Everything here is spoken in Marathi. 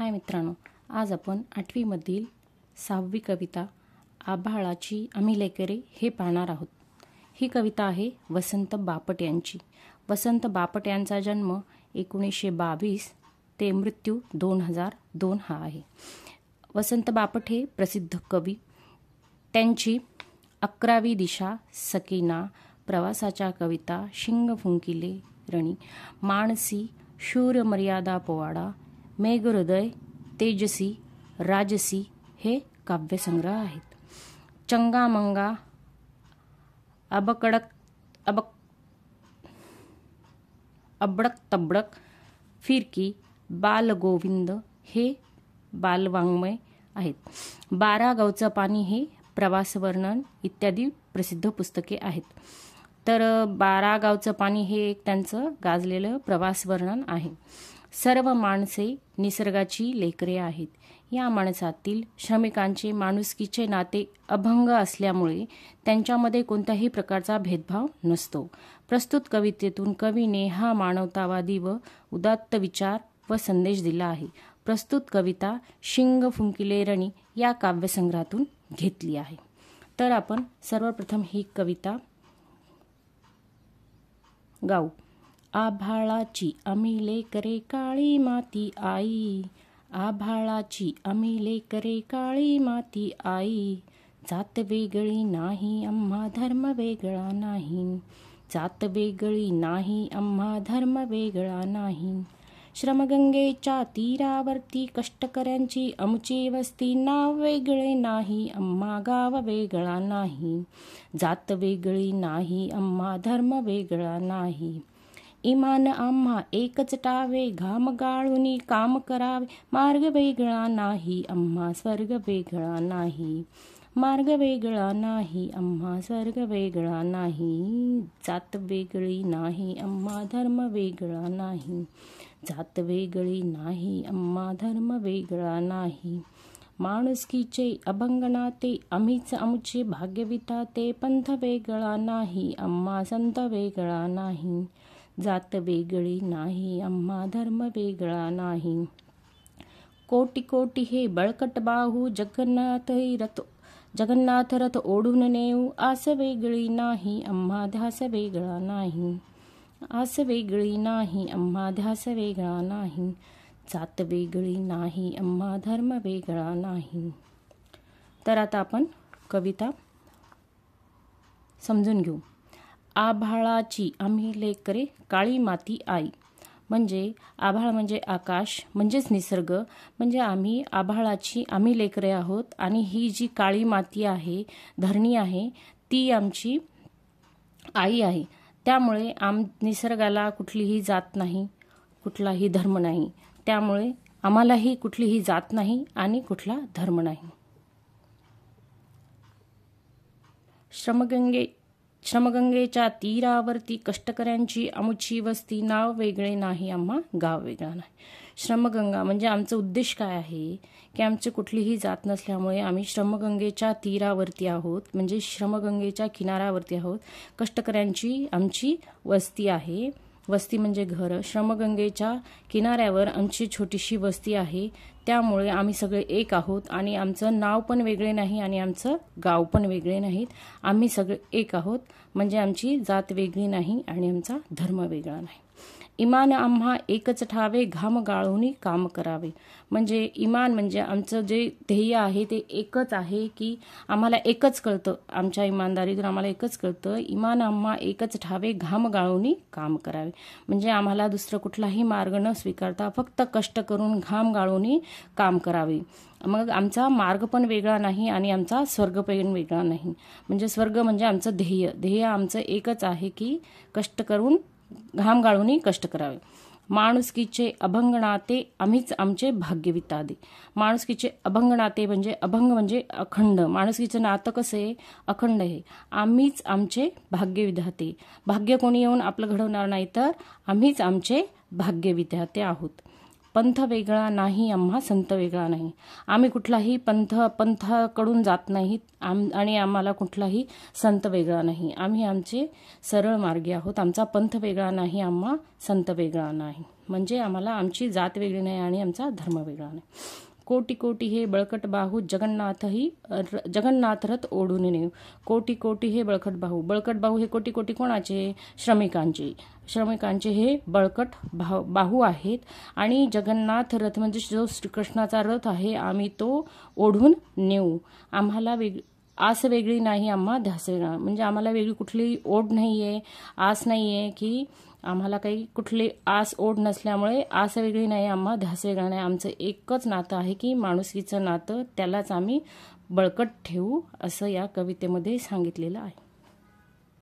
हाय मित्रांनो, आज आपण 8वी मधील 6वी कविता आभाळाची आम्ही लेकरे हे पाहणार आहोत। ही कविता आहे वसंत बापट यांची। वसंत बापट यांचा जन्म 1922 ते मृत्यू 2002 हा आहे। वसंत बापट हे प्रसिद्ध कवी। त्यांची 11वी दिशा, सकीना, प्रवासाच्या कविता, शिंग फुंकिले रणी, मानसी, शूर मर्यादा पोवाडा, मेघहृदय, तेजसी, राजसी हे काव्यसंग्रह आहेत। चंगा मंगा, अबडक तबडक, फिरकी, बालगोविंद हे बालवाङ्मय आहेत। 12 गावचं पाणी हे प्रवास वर्णन इत्यादी प्रसिद्ध पुस्तके आहेत। तर 12 गावचं पाणी हे एक त्यांचं गाजलेलं प्रवास वर्णन आहे। सर्व माणसे निसर्गाची लेकरे आहेत। या माणसातील श्रमिकांचे माणुसकीचे नाते अभंग असल्यामुळे त्यांच्यामध्ये कोणत्याही प्रकारचा भेदभाव नसतो। प्रस्तुत कवितेतून कवीने हा मानवतावादी व उदात्त विचार व संदेश दिला आहे। प्रस्तुत कविता शिंग फुंकिले रणी या काव्यसंग्रहातून घेतली आहे। तर आपण सर्वप्रथम ही कविता गाऊ। आभाळाची आम्ही लेकरे काळी माती आई, आभाळाची आम्ही लेकरे काळी माती आई, जात वेगळी नाही आम्हा धर्म वेगळा नाही, जात वेगळी नाही आम्हा धर्म वेगळा नाही। श्रमगंगेच्या तीरावरती कष्टकऱ्यांची आमची वस्ती, नाव वेगळे नाही आम्हा गाव वेगळा नाही, जात वेगळी नाही आम्हा धर्म वेगळा नाही। इमान आम्हा एकच टावे, घाम गाळूनी काम करावे, मार्ग वेगळा नाही आम्हा स्वर्ग वेगळा नाही, मार्ग वेगळा नाही आम्हा स्वर्ग वेगळा नाही, जात वेगळी नाही आम्हा धर्म वेगळा नाही, जात वेगळी नाही आम्हा धर्म वेगळा नाही। माणुसकीचे अभंग नाते आम्हीच आमचे भाग्य विधाते, पंथ वेगळा नाही आम्हा संत वेगळा नाही, जात वेगळी नाही आम्हा धर्म वेगळा नाही। कोटी कोटी हे बळकट बाहू, जगन्नाथ रथ ओढून नेऊ, आस वेगळी नाही आम्हा ध्यास वेगळा नाही, आस वेगळी नाही आम्हा ध्यास वेगळा नाही, जात वेगळी नाही आम्हा धर्म वेगळा नाही। तर आता आपण कविता समजून घेऊ। आभाळाची आम्ही लेकरे काळी माती आई, म्हणजे आभाळ म्हणजे आकाश म्हणजेच निसर्ग, म्हणजे आम्ही आभाळाची आम्ही लेकरे आहोत आणि ही जी काळी माती आहे, धरणी आहे, ती आमची आई आहे। त्यामुळे निसर्गाला कुठलीही जात नाही, कुठलाही धर्म नाही, त्यामुळे आम्हालाही कुठलीही जात नाही आणि कुठला धर्म नाही। श्रमगंगेच्या तीरावरती कष्टकऱ्यांची आमची वस्ती, नाव वेगळे नाही आम्हा गाव वेगळा नाही। श्रमगंगा म्हणजे आमचं उद्देश काय आहे की आमची कुठलीही जात नसल्यामुळे आम्ही श्रमगंगेच्या तीरावरती आहोत, म्हणजे श्रमगंगेच्या किनाऱ्यावरती आहोत। कष्टकऱ्यांची आमची वस्ती आहे, वस्ती म्हणजे घर। श्रमगंगेच्या किनाऱ्यावर आमची छोटीशी वस्ती आहे, त्यामुळे आम्ही सगळे एक आहोत आणि आमचं नाव पण वेगळे नाही आणि आमचं गाव पण वेगळे नाहीत। आम्ही सगळे एक आहोत, म्हणजे आमची जात वेगळी नाही आणि आमचा धर्म वेगळा नाही। इमान आम्हा एकच ठावे, घाम गाळूनी काम करावे, म्हणजे इमान म्हणजे आमचं जे ध्येय आहे ते एकच आहे की आम्हाला एकच कळतं, आमच्या इमानदारीतून आम्हाला एकच कळतं। इमान आम्हा एकच ठावे, घाम गाळूनी काम करावे, म्हणजे आम्हाला दुसरं कुठलाही मार्ग न स्वीकारता फक्त कष्ट करून घाम गाळूनी काम करावे। मग आमचा मार्ग पण वेगळा नाही आणि आमचा स्वर्ग पण वेगळा नाही, म्हणजे स्वर्ग म्हणजे आमचं ध्येय आमचं एकच आहे की कष्ट करून घाम गाळूनी कष्ट करावे। माणुसकीचे अभंग नाते आम्हीच आमचे भाग्य विधाते, माणुसकीचे अभंग नाते म्हणजे अभंग म्हणजे अखंड, माणुसकीचं नातं कसं आहे अखंड आहे। आम्हीच आमचे भाग्य विधाते, भाग्य कोणी येऊन आपलं घडवणार नाही तर आम्हीच आमचे भाग्य विधाते आहोत। पंथ वेगळा नाही आम्हा संत वेगळा नाही. आम्ही कुठलाही पंथाकडून जात नाहीत आणि आम्हाला कुठलाही संत वेगळा नाही. आम्ही आमचे सरळ मार्गी आहोत. आमचा पंथ वेगळा नाही, आम्हा संत वेगळा नाही. म्हणजे आम्हाला आमची जात वेगळी नाही आणि आमचा धर्म वेगळा नाही. कोटी कोटी हे बळकट बाहू जगन्नाथ रथ ओढून नेऊ. कोटी कोटी हे बळकट बाहू हे कोटी कोटी कोणाचे? श्रमिकांचे हे बळकट बाहू आहेत. आणि जगन्नाथ रथ म्हणजे जो श्रीकृष्णाचा रथ आहे, आम्ही तो ओढून नेऊ. आम्हाला आस वेगळी नाही, आम्हा ध्यास वेगळा. म्हणजे आम्हाला वेगळी कुठली ओढ नाहीये, आस नाहीये, की आम्हाला काही कुठली आस ओढ नसल्यामुळे आस वेगळी नाही, आम्हा ध्यास वेगळा नाही. आमचं एकच नातं आहे की माणुसकीचं नातं, त्यालाच आम्ही बळकट ठेवू, असं या कवितेमध्ये सांगितलेलं आहे.